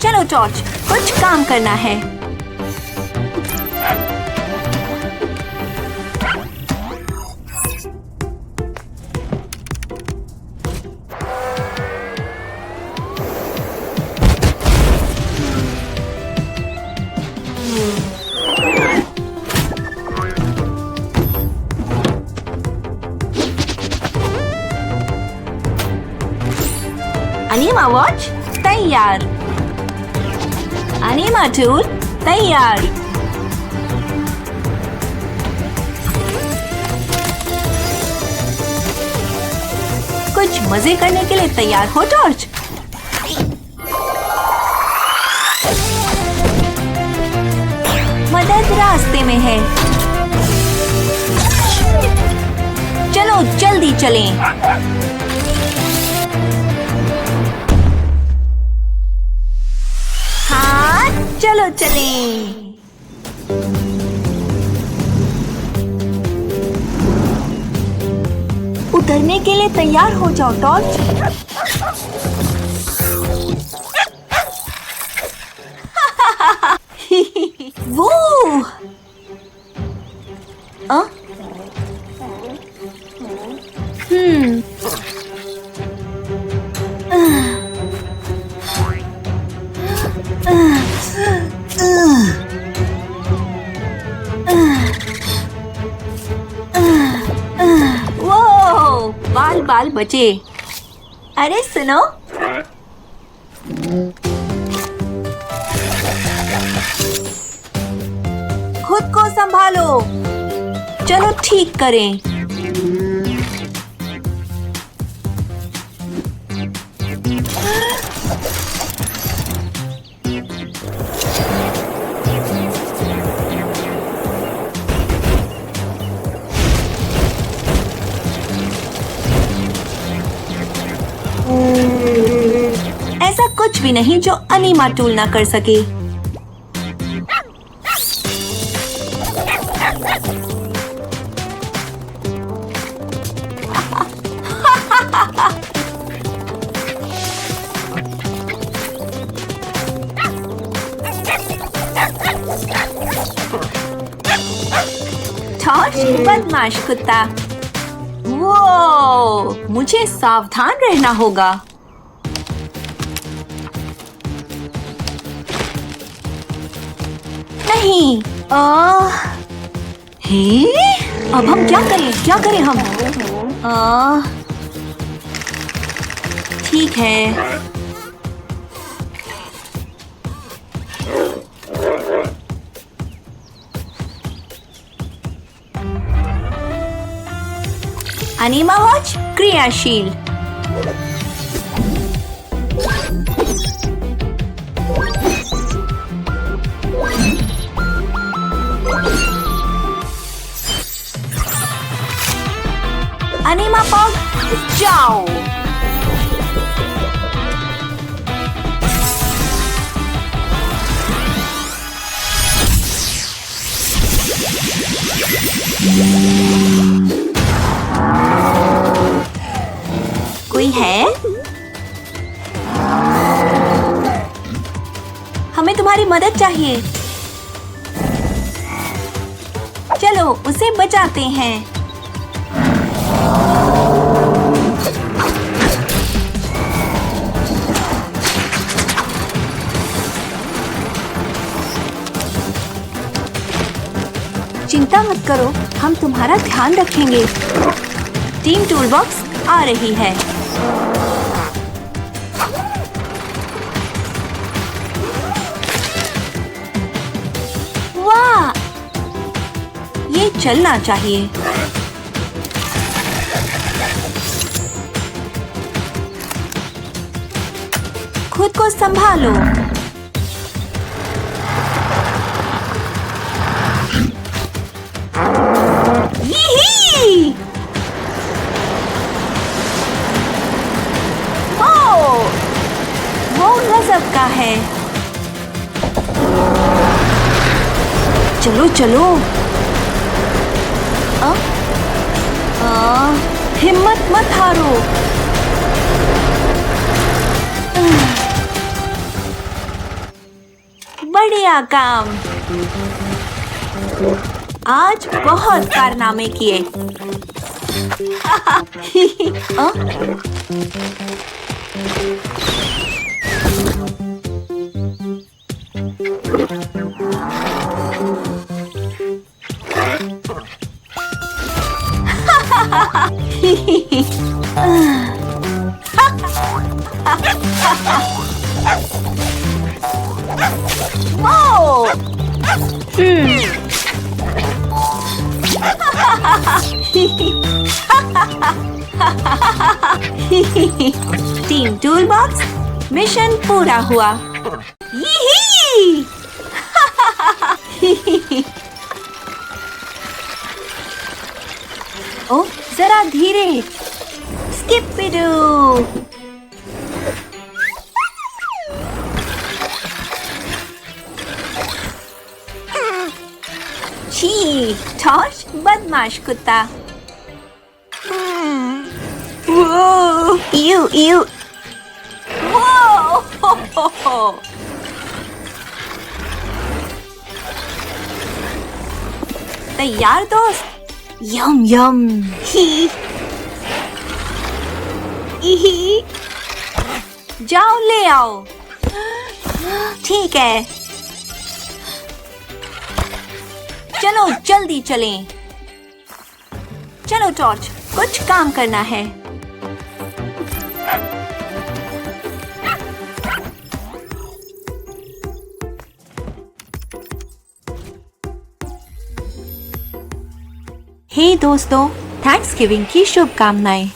चलो टॉर्च, कुछ काम करना है। अनीमा वॉच तैयार। अनीमा टूल तैयार। कुछ मजे करने के लिए तैयार हो टॉर्च? मदद रास्ते में है। चलो जल्दी चलें। चलो चलें। उतरने के लिए तैयार हो जाओ टॉर्च। वो बाल बाल बचे। अरे सुनो, खुद को संभालो। चलो ठीक करें। ऐसा कुछ भी नहीं जो अनीमा टूल ना कर सके। बदमाश कुत्ता। वो मुझे सावधान रहना होगा। नहीं। हे? अब हम क्या करें हम? ठीक है। अनीमा वॉच क्रियाशील। अनीमा पॉग जाओ। कोई है? हमें तुम्हारी मदद चाहिए। चलो उसे बचाते हैं। चिंता मत करो, हम तुम्हारा ध्यान रखेंगे। टीम टूलबॉक्स आ रही है। वाह, ये चलना चाहिए। खुद को संभालो। वो गजब का है। चलो चलो। हिम्मत मत हारो। बढ़िया काम। आज बहुत कारनामे किए। टीम टूलबॉक्स मिशन पूरा हुआ। यही। ओ जरा धीरे। स्किपिडू। छी, टॉर्च बदमाश कुत्ता। You you. तैयार दोस्त? यम यम। ही जाओ ले आओ। ठीक है, चलो जल्दी चलें। चलो टॉर्च, कुछ काम करना है। हे दोस्तों, थैंक्सगिविंग की शुभकामनाएं।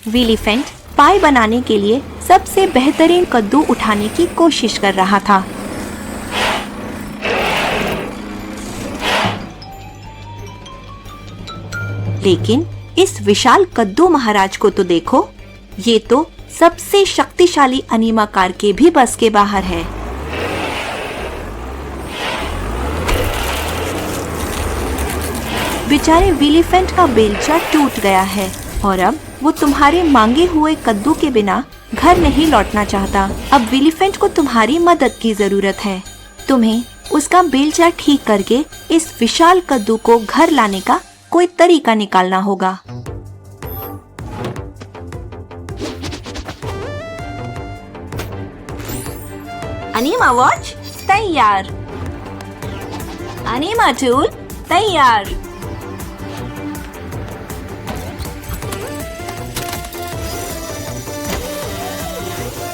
विलीफेंट पाई बनाने के लिए सबसे बेहतरीन कद्दू उठाने की कोशिश कर रहा था। लेकिन इस विशाल कद्दू महाराज को तो देखो, ये तो सबसे शक्तिशाली अनीमाकार के भी बस के बाहर है। बेचारे विलीफेंट का बेलचा टूट गया है और अब वो तुम्हारे मांगे हुए कद्दू के बिना घर नहीं लौटना चाहता। अब विलीफेंट को तुम्हारी मदद की जरूरत है। तुम्हें उसका बेलचा ठीक करके इस विशाल कद्दू को घर लाने का कोई तरीका निकालना होगा। अनीमा वॉच तैयार। अनीमा टूल तैयार।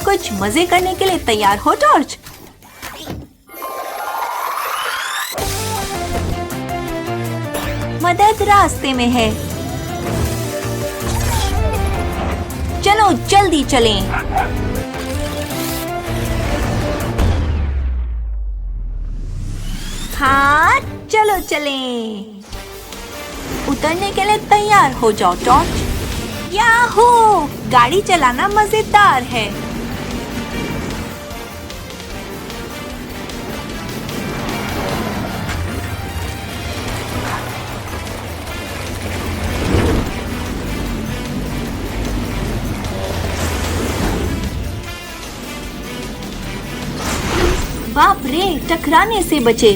कुछ मजे करने के लिए तैयार हो टॉर्च? मदद रास्ते में है। चलो जल्दी चलें। हाँ चलो चलें। उतरने के लिए तैयार हो जाओ टॉर्च। याहू! गाड़ी चलाना मजेदार है। बाप रे, टकराने से बचे।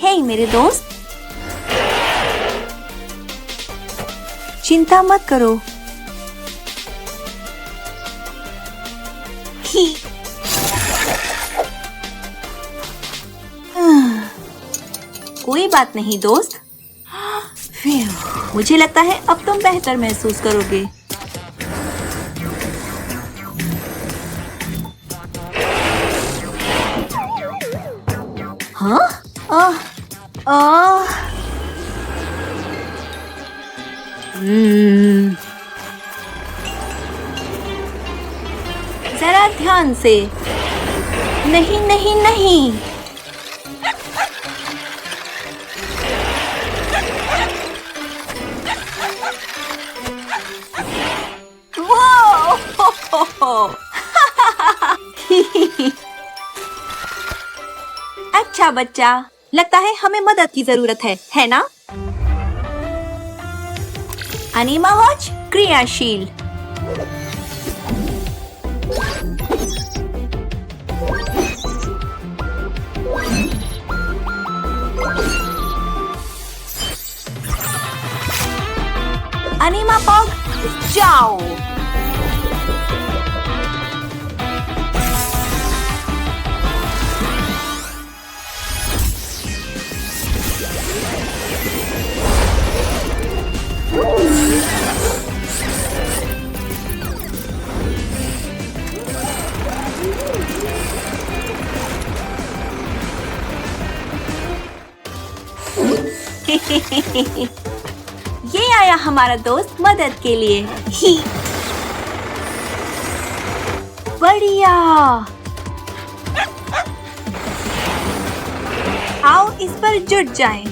हे मेरे दोस्त, चिंता मत करो। कोई बात नहीं दोस्त। मुझे लगता है अब तुम बेहतर महसूस करोगे। हाँ? जरा ध्यान से। नहीं नहीं नहीं। अच्छा बच्चा, लगता है हमें मदद की जरूरत है ना? अनीमा वॉच क्रियाशील। अनीमा पॉग जाओ। ये आया हमारा दोस्त मदद के लिए। ही बढ़िया। आओ इस पर जुट जाएं।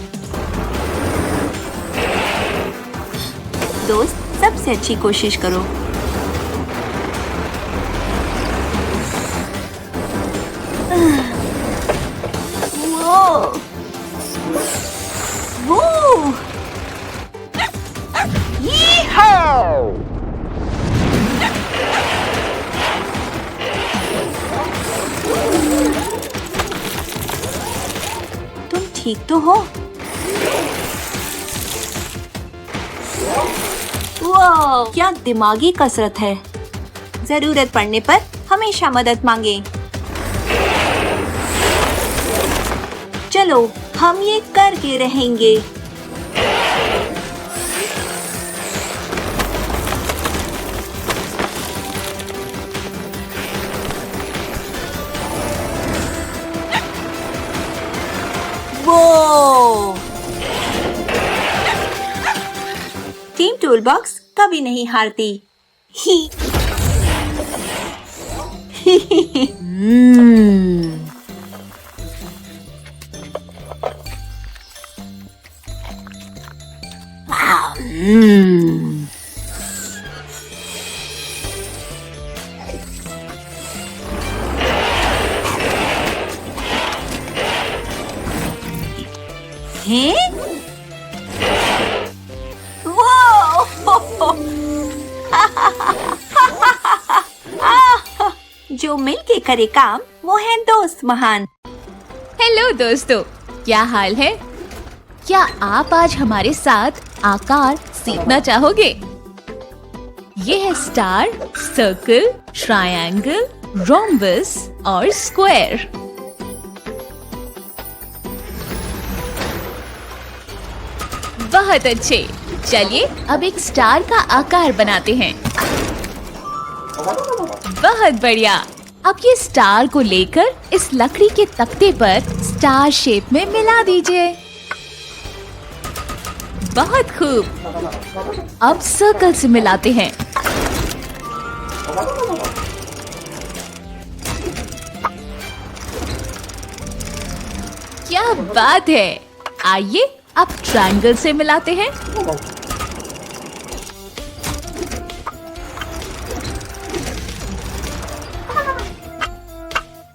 दोस्त, सबसे अच्छी कोशिश करो। वो तुम ठीक तो हो? वाह, क्या दिमागी कसरत है। जरूरत पड़ने पर हमेशा मदद मांगे। चलो, हम ये करके रहेंगे। वो टीम टूलबॉक्स कभी नहीं हारती। ही हैं? जो मिलके करे काम वो है दोस्त महान। हेलो दोस्तों, क्या हाल है? क्या आप आज हमारे साथ आकार सीखना चाहोगे? ये है स्टार, सर्कल, ट्रायंगल, रोम्बस और स्क्वायर। बहुत अच्छे। चलिए अब एक स्टार का आकार बनाते हैं। बहुत बढ़िया। अब ये स्टार को लेकर इस लकड़ी के तख्ते पर स्टार शेप में मिला दीजिए। बहुत खूब। अब सर्कल से मिलाते हैं। क्या बात है। आइए अब ट्रायंगल से मिलाते हैं।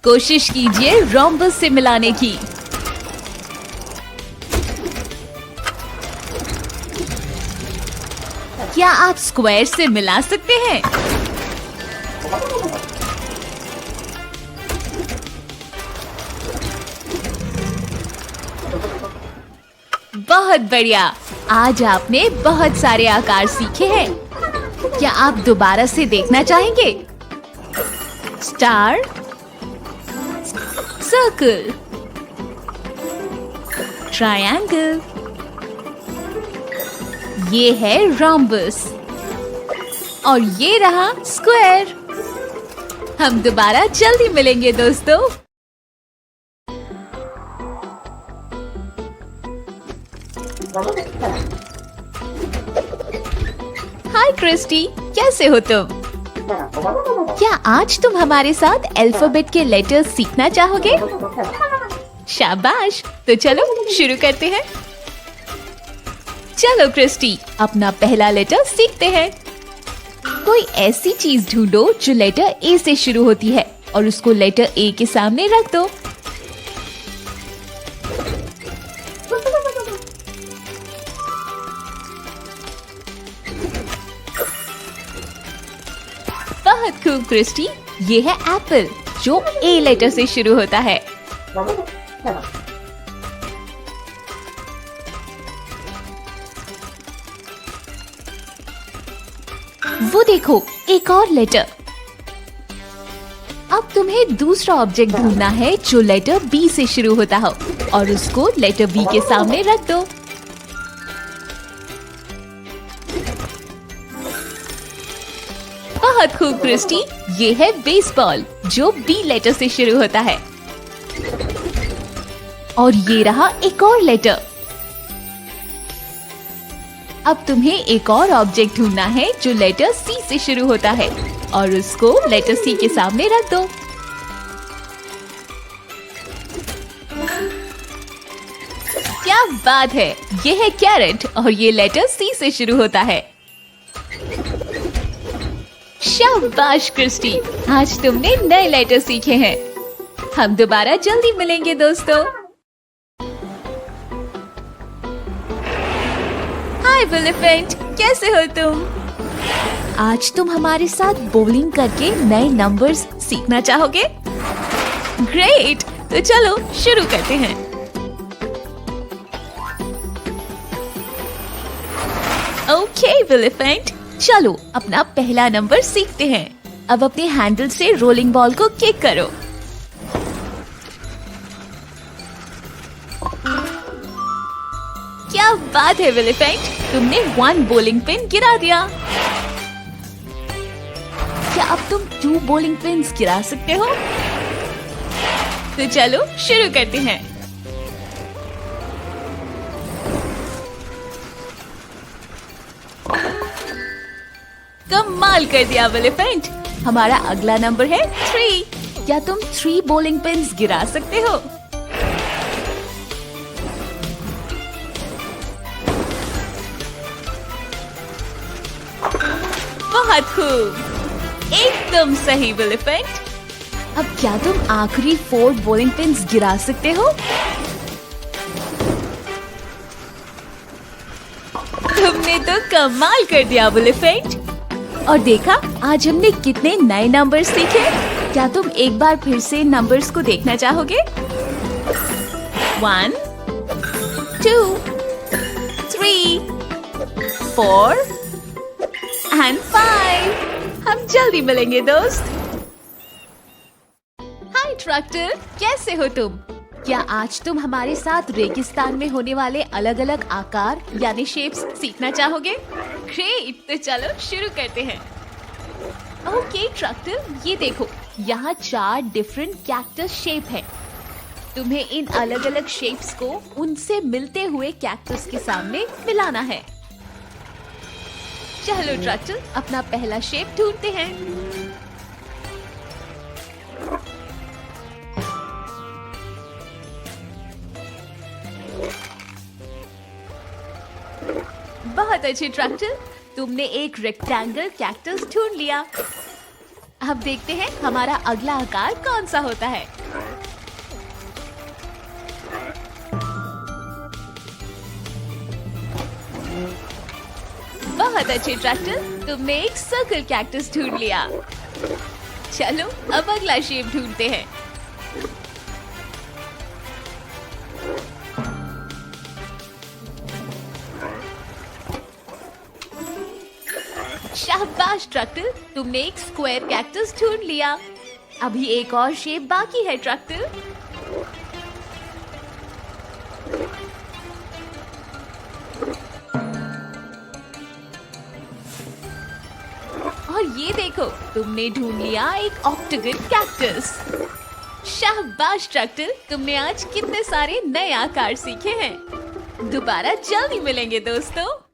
कोशिश कीजिए रोम्बस से मिलाने की। क्या आप स्क्वायर से मिला सकते हैं? बहुत बढ़िया। आज आपने बहुत सारे आकार सीखे हैं। क्या आप दोबारा से देखना चाहेंगे? स्टार, सर्कल, ट्रायंगल, ये है रोम्बस और ये रहा स्क्वायर। हम दोबारा जल्दी मिलेंगे दोस्तों। हाय क्रिस्टी, कैसे हो तुम? क्या आज तुम हमारे साथ अल्फाबेट के लेटर्स सीखना चाहोगे? शाबाश, तो चलो शुरू करते हैं। चलो क्रिस्टी, अपना पहला लेटर सीखते हैं। कोई ऐसी चीज ढूंढो जो लेटर ए से शुरू होती है और उसको लेटर ए के सामने रख दो। बहुत खूब क्रिस्टी, ये है एप्पल जो ए लेटर से शुरू होता है। वो देखो, एक और लेटर। अब तुम्हें दूसरा ऑब्जेक्ट ढूंढना है जो लेटर बी से शुरू होता हो और उसको लेटर बी के सामने रख दो। बहुत खूब क्रिस्टी, ये है बेसबॉल जो बी लेटर से शुरू होता है। और ये रहा एक और लेटर। अब तुम्हें एक और ऑब्जेक्ट ढूंढना है जो लेटर सी से शुरू होता है और उसको लेटर सी के सामने रख दो। क्या बात है, ये है कैरेट और ये लेटर सी से शुरू होता है। शाबाश क्रिस्टी, आज तुमने नए लेटर सीखे हैं। हम दोबारा जल्दी मिलेंगे दोस्तों। हाय एलिफेंट, कैसे हो तुम? आज तुम हमारे साथ बॉलिंग करके नए नंबर्स सीखना चाहोगे? ग्रेट, तो चलो शुरू करते हैं। ओके एलिफेंट, चलो अपना पहला नंबर सीखते हैं। अब अपने हैंडल से रोलिंग बॉल को किक करो। क्या बात है एलिफेंट, तुमने 1 बॉलिंग पिन गिरा दिया। क्या अब तुम 2 बॉलिंग पिन्स गिरा सकते हो? तो चलो शुरू करते हैं। कमाल कर दिया एलिफेंट, हमारा अगला नंबर है 3। क्या तुम 3 बॉलिंग पिन्स गिरा सकते हो? बहुत खूब, एकदम सही एलिफेंट। अब क्या तुम आखिरी 4 बॉलिंग पिन्स गिरा सकते हो? तुमने तो कमाल कर दिया एलिफेंट। और देखा, आज हमने कितने नए नंबर सीखे। क्या तुम एक बार फिर से नंबर्स को देखना चाहोगे? 1 2 3 4 and 5। हम जल्दी मिलेंगे दोस्त। हाय ट्रैक्टर, कैसे हो तुम? क्या आज तुम हमारे साथ रेगिस्तान में होने वाले अलग अलग आकार यानी शेप्स सीखना चाहोगे? ग्रेट, तो चलो शुरू करते हैं। ओके ट्रैक्टर, ये देखो, यहाँ 4 डिफरेंट कैक्टस शेप है। तुम्हें इन अलग अलग शेप्स को उनसे मिलते हुए कैक्टस के सामने मिलाना है। चलो ट्रैक्टर, अपना पहला शेप ढूंढते हैं। बहुत अच्छे ट्रैक्टर, तुमने एक रेक्टेंगल कैक्टस ढूंढ लिया। अब देखते हैं हमारा अगला आकार कौन सा होता है। बहुत अच्छे ट्रैक्टर, तुमने एक सर्कल कैक्टस ढूंढ लिया। चलो अब अगला शेप ढूंढते हैं। शाबाश ट्रैक्टर, तुमने एक स्क्वायर कैक्टस ढूंढ लिया। अभी एक और शेप बाकी है ट्रैक्टर। और ये देखो, तुमने ढूंढ लिया एक ऑक्टागन कैक्टस। शाबाश ट्रैक्टर, तुमने आज कितने सारे नए आकार सीखे हैं। दोबारा जल्दी मिलेंगे दोस्तों।